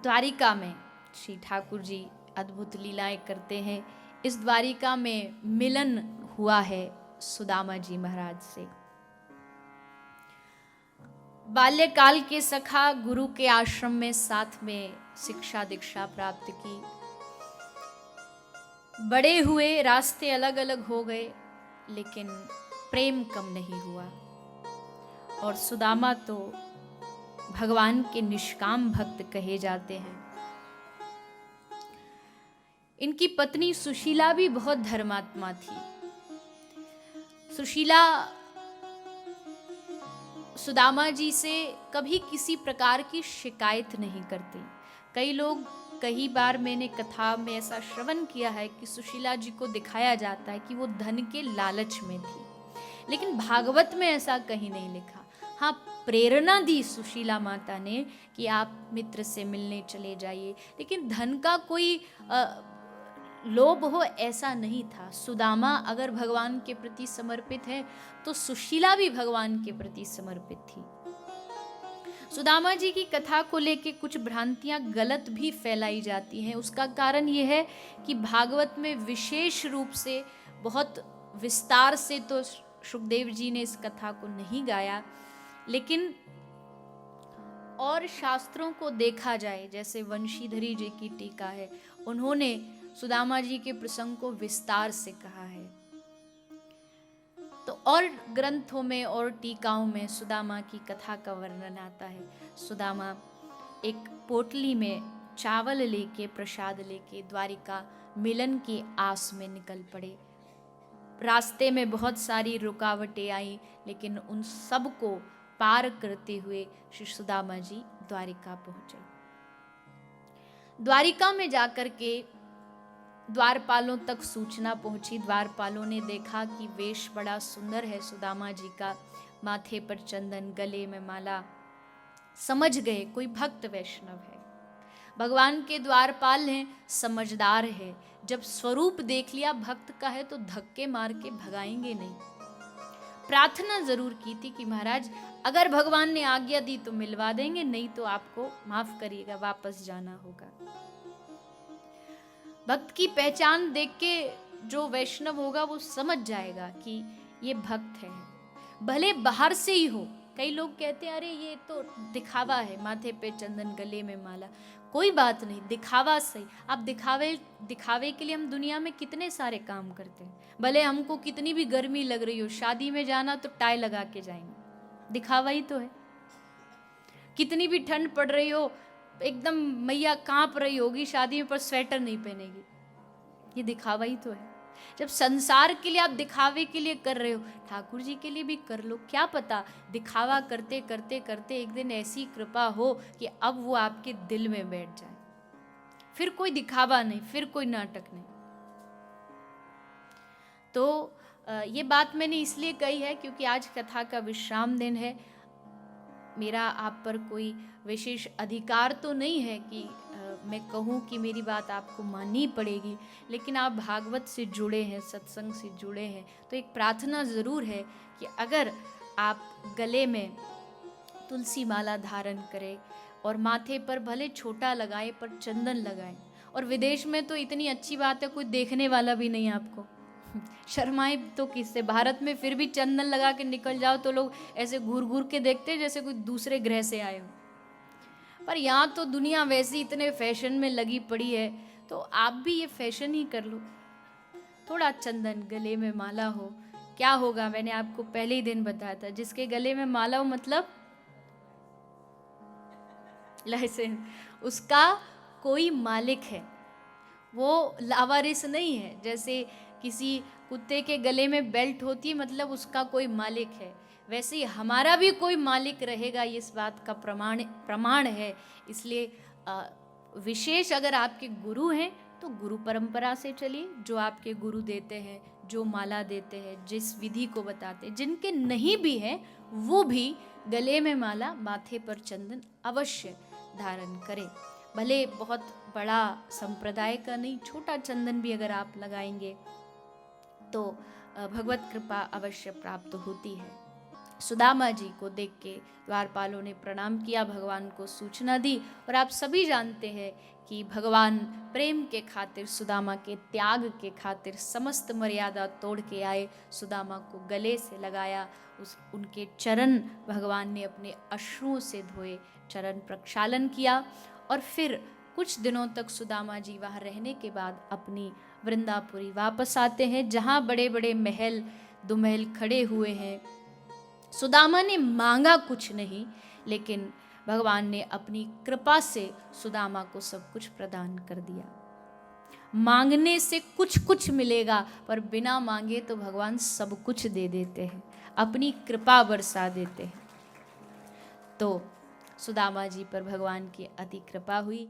द्वारिका में श्री ठाकुर जी अद्भुत लीलाएं करते हैं। इस द्वारिका में मिलन हुआ है सुदामा जी महाराज से। बाल्यकाल के सखा गुरु के आश्रम में साथ में शिक्षा दीक्षा प्राप्त की। बड़े हुए, रास्ते अलग अलग हो गए, लेकिन प्रेम कम नहीं हुआ। और सुदामा तो भगवान के निष्काम भक्त कहे जाते हैं। इनकी पत्नी सुशीला भी बहुत धर्मात्मा थी। सुशीला सुदामा जी से कभी किसी प्रकार की शिकायत नहीं करती। कई बार मैंने कथा में ऐसा श्रवण किया है कि सुशीला जी को दिखाया जाता है कि वो धन के लालच में थी, लेकिन भागवत में ऐसा कहीं नहीं लिखा। हाँ, प्रेरणा दी सुशीला माता ने कि आप मित्र से मिलने चले जाइए, लेकिन धन का कोई लोभ हो ऐसा नहीं था। सुदामा अगर भगवान के प्रति समर्पित है तो सुशीला भी भगवान के प्रति समर्पित थी। सुदामा जी की कथा को लेके कुछ भ्रांतियां गलत भी फैलाई जाती हैं। उसका कारण यह है कि भागवत में विशेष रूप से बहुत विस्तार से तो शुकदेव जी ने इस कथा को नहीं गाया, लेकिन और शास्त्रों को देखा जाए, जैसे वंशीधरी जी की टीका है, उन्होंने सुदामा जी के प्रसंग को विस्तार से कहा है। तो और ग्रंथों में और टीकाओं में सुदामा की कथा का वर्णन आता है। सुदामा एक पोटली में चावल लेके, प्रसाद लेके द्वारिका मिलन की आस में निकल पड़े। रास्ते में बहुत सारी रुकावटें आई, लेकिन उन सब को पार करते हुए श्री सुदामा जी द्वारिका पहुंचे। द्वारिका में जाकर के द्वारपालों तक सूचना पहुंची। द्वारपालों ने देखा कि वेश बड़ा सुंदर है सुदामा जी का, माथे पर चंदन, गले में माला। समझ गए कोई भक्त वैष्णव है। भगवान के द्वारपाल हैं, समझदार है। जब स्वरूप देख लिया भक्त का है तो धक्के मार के भगाएंगे नहीं। प्रार्थना जरूर की थी कि महाराज अगर भगवान ने आज्ञा दी तो मिलवा देंगे, नहीं तो आपको माफ करिएगा, वापस जाना होगा। भक्त की पहचान देख के जो वैष्णव होगा वो समझ जाएगा कि ये भक्त है, भले बाहर से ही हो। कई लोग कहते हैं अरे ये तो दिखावा है, माथे पे चंदन, गले में माला। कोई बात नहीं, दिखावा सही। आप दिखावे के लिए हम दुनिया में कितने सारे काम करते हैं। भले हमको कितनी भी गर्मी लग रही हो, शादी में जाना तो टाई लगा के जाएंगे, दिखावा ही तो है। कितनी भी ठंड पड़ रही हो, एकदम मैया कांप रही होगी शादी में, पर स्वेटर नहीं पहनेगी, ये दिखावा ही तो है। जब संसार के लिए आप दिखावे के लिए कर रहे हो, ठाकुर जी के लिए भी कर लो। क्या पता दिखावा करते करते करते एक दिन ऐसी कृपा हो कि अब वो आपके दिल में बैठ जाए, फिर कोई दिखावा नहीं, फिर कोई नाटक नहीं। तो ये बात मैंने इसलिए कही है क्योंकि आज कथा का विश्राम दिन है। मेरा आप पर कोई विशेष अधिकार तो नहीं है कि मैं कहूँ कि मेरी बात आपको माननी पड़ेगी, लेकिन आप भागवत से जुड़े हैं, सत्संग से जुड़े हैं, तो एक प्रार्थना ज़रूर है कि अगर आप गले में तुलसी माला धारण करें और माथे पर भले छोटा लगाएं पर चंदन लगाएं। और विदेश में तो इतनी अच्छी बात है, कोई देखने वाला भी नहीं आपको, शर्माए तो किससे। भारत में फिर भी चंदन लगा के निकल जाओ तो लोग ऐसे घूर घूर के देखते हैं जैसे कोई दूसरे ग्रह से आए हो। पर यहाँ तो दुनिया वैसी इतने फैशन में लगी पड़ी है, तो आप भी ये फैशन ही कर लो। थोड़ा चंदन, गले में माला हो, क्या होगा मैंने आपको पहले ही दिन बताया था, जिसके गले में माला हो मतलब लाइसेंस, उसका कोई मालिक है, वो लावारिस नहीं है। जैसे किसी कुत्ते के गले में बेल्ट होती है मतलब उसका कोई मालिक है, वैसे ही हमारा भी कोई मालिक रहेगा, इस बात का प्रमाण है। इसलिए विशेष अगर आपके गुरु हैं तो गुरु परंपरा से चलिए, जो आपके गुरु देते हैं, जो माला देते हैं, जिस विधि को बताते हैं। जिनके नहीं भी है वो भी गले में माला, माथे पर चंदन अवश्य धारण करें। भले बहुत बड़ा संप्रदाय का नहीं, छोटा चंदन भी अगर आप लगाएंगे तो भगवत कृपा अवश्य प्राप्त होती है। सुदामा जी को देख के द्वारपालों ने प्रणाम किया, भगवान को सूचना दी। और आप सभी जानते हैं कि भगवान प्रेम के खातिर, सुदामा के त्याग के खातिर समस्त मर्यादा तोड़ के आए, सुदामा को गले से लगाया, उनके चरण भगवान ने अपने अश्रुओं से धोए, चरण प्रक्षालन किया। और फिर कुछ दिनों तक सुदामा जी वहाँ रहने के बाद अपनी वृंदापुरी वापस आते हैं, जहाँ बड़े बड़े महल दुमहल खड़े हुए हैं। सुदामा ने मांगा कुछ नहीं, लेकिन भगवान ने अपनी कृपा से सुदामा को सब कुछ प्रदान कर दिया। मांगने से कुछ कुछ मिलेगा, पर बिना मांगे तो भगवान सब कुछ दे देते हैं, अपनी कृपा बरसा देते हैं। तो सुदामा जी पर भगवान की अति कृपा हुई।